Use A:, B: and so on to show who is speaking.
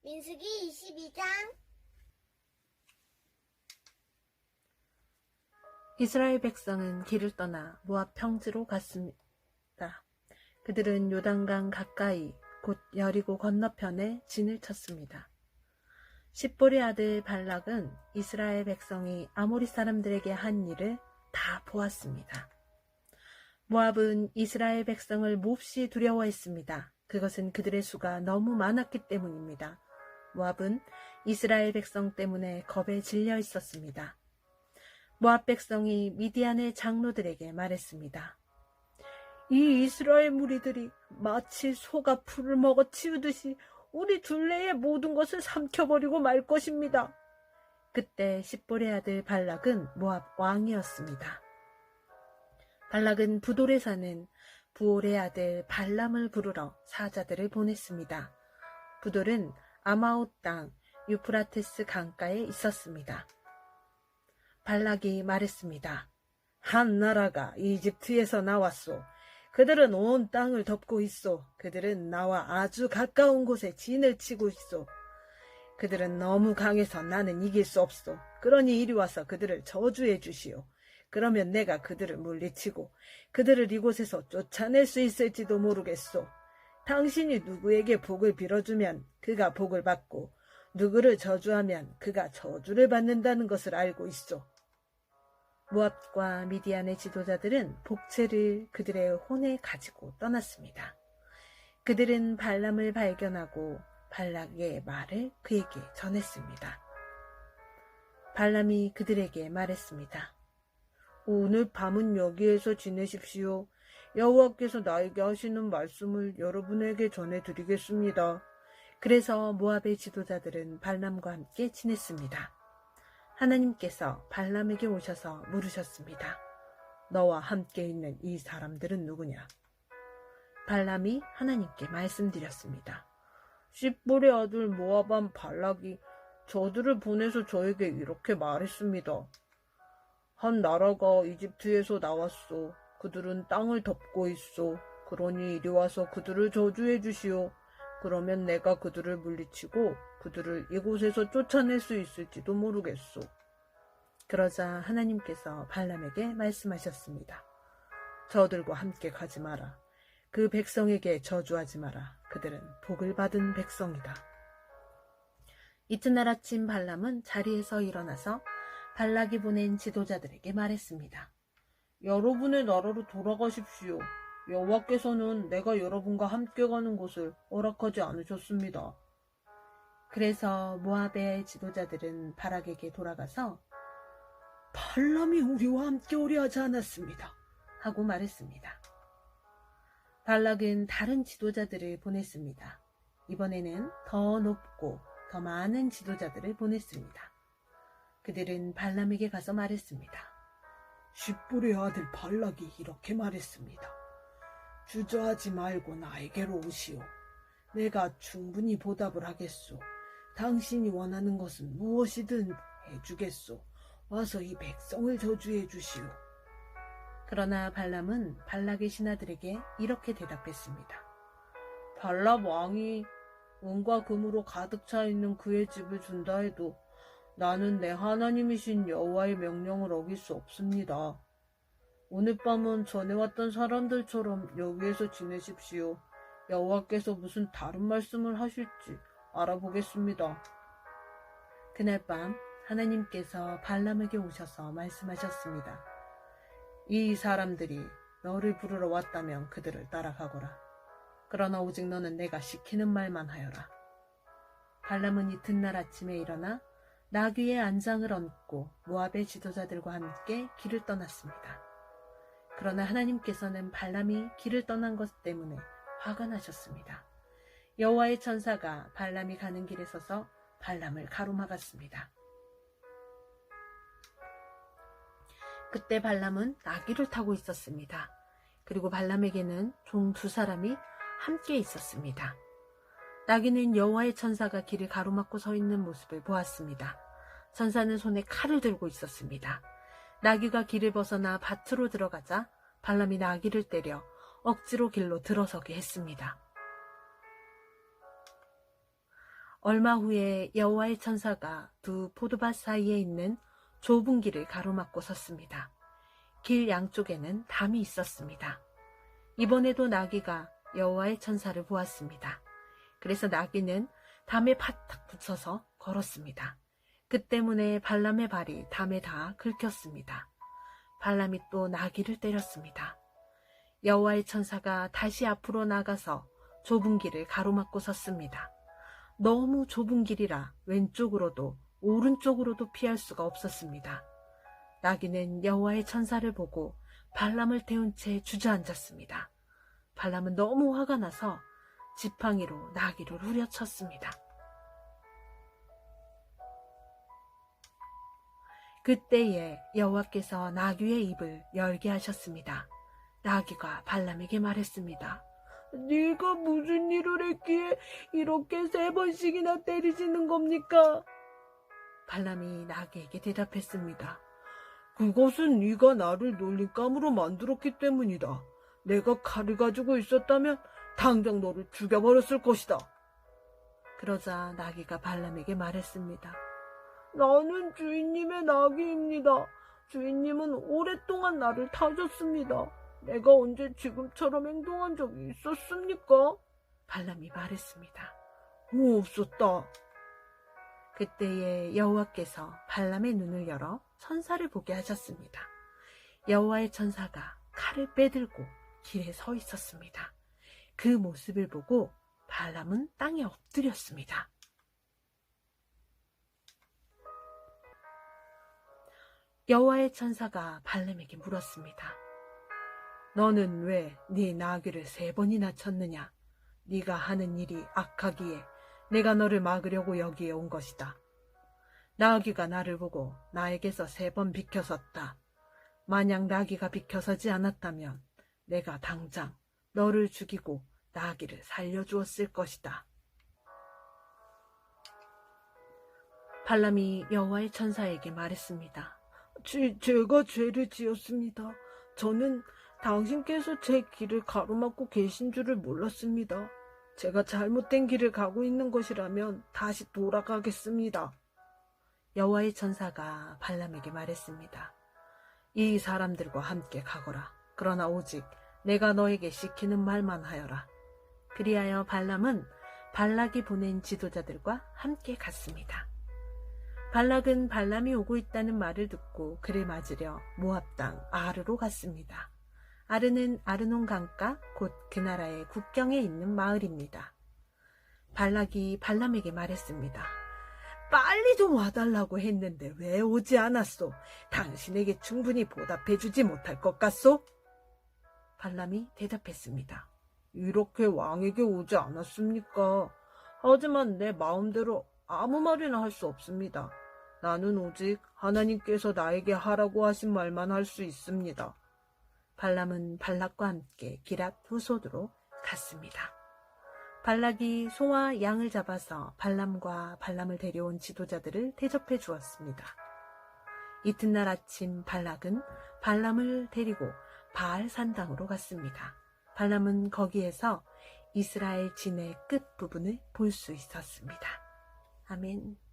A: 민수기 22장.
B: 이스라엘 백성은 길을 떠나 모압 평지로 갔습니다. 그들은 요단강 가까이 곧 여리고 건너편에 진을 쳤습니다. 십볼의 아들 발락은 이스라엘 백성이 아모리 사람들에게 한 일을 다 보았습니다. 모압은 이스라엘 백성을 몹시 두려워했습니다. 그것은 그들의 수가 너무 많았기 때문입니다. 모압은 이스라엘 백성 때문에 겁에 질려 있었습니다. 모압 백성이 미디안의 장로들에게 말했습니다. 이 이스라엘 무리들이 마치 소가 풀을 먹어 치우듯이 우리 둘레의 모든 것을 삼켜버리고 말 것입니다. 그때 십볼의 아들 발락은 모압 왕이었습니다. 발락은 부돌에 사는 부올의 아들 발람을 부르러 사자들을 보냈습니다. 부돌은 아마옷 땅 유프라테스 강가에 있었습니다. 발락이 말했습니다. 한 나라가 이집트에서 나왔소. 그들은 온 땅을 덮고 있소. 그들은 나와 아주 가까운 곳에 진을 치고 있소. 그들은 너무 강해서 나는 이길 수 없소. 그러니 이리 와서 그들을 저주해 주시오. 그러면 내가 그들을 물리치고 그들을 이곳에서 쫓아낼 수 있을지도 모르겠소. 당신이 누구에게 복을 빌어주면 그가 복을 받고 누구를 저주하면 그가 저주를 받는다는 것을 알고 있소. 모압과 미디안의 지도자들은 복채를 그들의 혼에 가지고 떠났습니다. 그들은 발람을 발견하고 발락의 말을 그에게 전했습니다. 발람이 그들에게 말했습니다. 오늘 밤은 여기에서 지내십시오. 여호와께서 나에게 하시는 말씀을 여러분에게 전해드리겠습니다. 그래서 모압의 지도자들은 발람과 함께 지냈습니다. 하나님께서 발람에게 오셔서 물으셨습니다. 너와 함께 있는 이 사람들은 누구냐? 발람이 하나님께 말씀드렸습니다. 십볼의 아들 모압 왕 발락이 저들을 보내서 저에게 이렇게 말했습니다. 한 나라가 이집트에서 나왔소. 그들은 땅을 덮고 있소. 그러니 이리 와서 그들을 저주해 주시오. 그러면 내가 그들을 물리치고 그들을 이곳에서 쫓아낼 수 있을지도 모르겠소. 그러자 하나님께서 발람에게 말씀하셨습니다. 저들과 함께 가지 마라. 그 백성에게 저주하지 마라. 그들은 복을 받은 백성이다. 이튿날 아침 발람은 자리에서 일어나서 발락이 보낸 지도자들에게 말했습니다. 여러분의 나라로 돌아가십시오. 여호와께서는 내가 여러분과 함께 가는 곳을 허락하지 않으셨습니다. 그래서 모압의 지도자들은 발락에게 돌아가서 발람이 우리와 함께 오려 하지 않았습니다. 하고 말했습니다. 발락은 다른 지도자들을 보냈습니다. 이번에는 더 높고 더 많은 지도자들을 보냈습니다. 그들은 발람에게 가서 말했습니다. 십볼의 아들 발락이 이렇게 말했습니다. 주저하지 말고 나에게로 오시오. 내가 충분히 보답을 하겠소. 당신이 원하는 것은 무엇이든 해주겠소. 와서 이 백성을 저주해 주시오. 그러나 발람은 발락의 신하들에게 이렇게 대답했습니다. 발람 왕이 은과 금으로 가득 차 있는 그의 집을 준다 해도 나는 내 하나님이신 여호와의 명령을 어길 수 없습니다. 오늘 밤은 전에 왔던 사람들처럼 여기에서 지내십시오. 여호와께서 무슨 다른 말씀을 하실지 알아보겠습니다. 그날 밤 하나님께서 발람에게 오셔서 말씀하셨습니다. 이 사람들이 너를 부르러 왔다면 그들을 따라가거라. 그러나 오직 너는 내가 시키는 말만 하여라. 발람은 이튿날 아침에 일어나 나귀의 안장을 얹고 모압의 지도자들과 함께 길을 떠났습니다. 그러나 하나님께서는 발람이 길을 떠난 것 때문에 화가 나셨습니다. 여호와의 천사가 발람이 가는 길에 서서 발람을 가로막았습니다. 그때 발람은 나귀를 타고 있었습니다. 그리고 발람에게는 종 2사람이 함께 있었습니다. 나귀는 여호와의 천사가 길을 가로막고 서 있는 모습을 보았습니다. 천사는 손에 칼을 들고 있었습니다. 나귀가 길을 벗어나 밭으로 들어가자 발람이 나귀를 때려 억지로 길로 들어서게 했습니다. 얼마 후에 여호와의 천사가 두 포도밭 사이에 있는 좁은 길을 가로막고 섰습니다. 길 양쪽에는 담이 있었습니다. 이번에도 나귀가 여호와의 천사를 보았습니다. 그래서 나귀는 담에 바짝 붙여서 걸었습니다. 그 때문에 발람의 발이 담에 다 긁혔습니다. 발람이 또 나귀를 때렸습니다. 여호와의 천사가 다시 앞으로 나가서 좁은 길을 가로막고 섰습니다. 너무 좁은 길이라 왼쪽으로도 오른쪽으로도 피할 수가 없었습니다. 나귀는 여호와의 천사를 보고 발람을 태운 채 주저앉았습니다. 발람은 너무 화가 나서 지팡이로 나귀를 후려쳤습니다. 그때에 여호와께서 나귀의 입을 열게 하셨습니다. 나귀가 발람에게 말했습니다. 네가 무슨 일을 했기에 이렇게 3번씩이나 때리시는 겁니까? 발람이 나귀에게 대답했습니다. 그것은 네가 나를 놀림감으로 만들었기 때문이다. 내가 칼을 가지고 있었다면 당장 너를 죽여버렸을 것이다. 그러자 나귀가 발람에게 말했습니다. 나는 주인님의 나귀입니다. 주인님은 오랫동안 나를 타셨습니다. 내가 언제 지금처럼 행동한 적이 있었습니까? 발람이 말했습니다. 없었다. 그때에 여호와께서 발람의 눈을 열어 천사를 보게 하셨습니다. 여호와의 천사가 칼을 빼들고 길에 서 있었습니다. 그 모습을 보고 발람은 땅에 엎드렸습니다. 여호와의 천사가 발람에게 물었습니다. 너는 왜 네 나귀를 3번이나 쳤느냐? 네가 하는 일이 악하기에 내가 너를 막으려고 여기에 온 것이다. 나귀가 나를 보고 나에게서 3번 비켜섰다. 만약 나귀가 비켜서지 않았다면 내가 당장 너를 죽이고 나귀를 살려주었을 것이다. 발람이 여호와의 천사에게 말했습니다. 제가 죄를 지었습니다. 저는 당신께서 제 길을 가로막고 계신 줄을 몰랐습니다. 제가 잘못된 길을 가고 있는 것이라면 다시 돌아가겠습니다. 여호와의 천사가 발람에게 말했습니다. 이 사람들과 함께 가거라. 그러나 오직 내가 너에게 시키는 말만 하여라. 그리하여 발람은 발락이 보낸 지도자들과 함께 갔습니다. 발락은 발람이 오고 있다는 말을 듣고 그를 맞으려 모압 땅 아르로 갔습니다. 아르는 아르논 강가 곧 그 나라의 국경에 있는 마을입니다. 발락이 발람에게 말했습니다. 빨리 좀 와달라고 했는데 왜 오지 않았소? 당신에게 충분히 보답해주지 못할 것 같소? 발람이 대답했습니다. 이렇게 왕에게 오지 않았습니까? 하지만 내 마음대로 아무 말이나 할 수 없습니다. 나는 오직 하나님께서 나에게 하라고 하신 말만 할 수 있습니다. 발람은 발락과 함께 기랏 후손으로 갔습니다. 발락이 소와 양을 잡아서 발람과 발람을 데려온 지도자들을 대접해 주었습니다. 이튿날 아침 발락은 발람을 데리고 바알 산당으로 갔습니다. 발람은 거기에서 이스라엘 진의 끝부분을 볼 수 있었습니다. 아멘.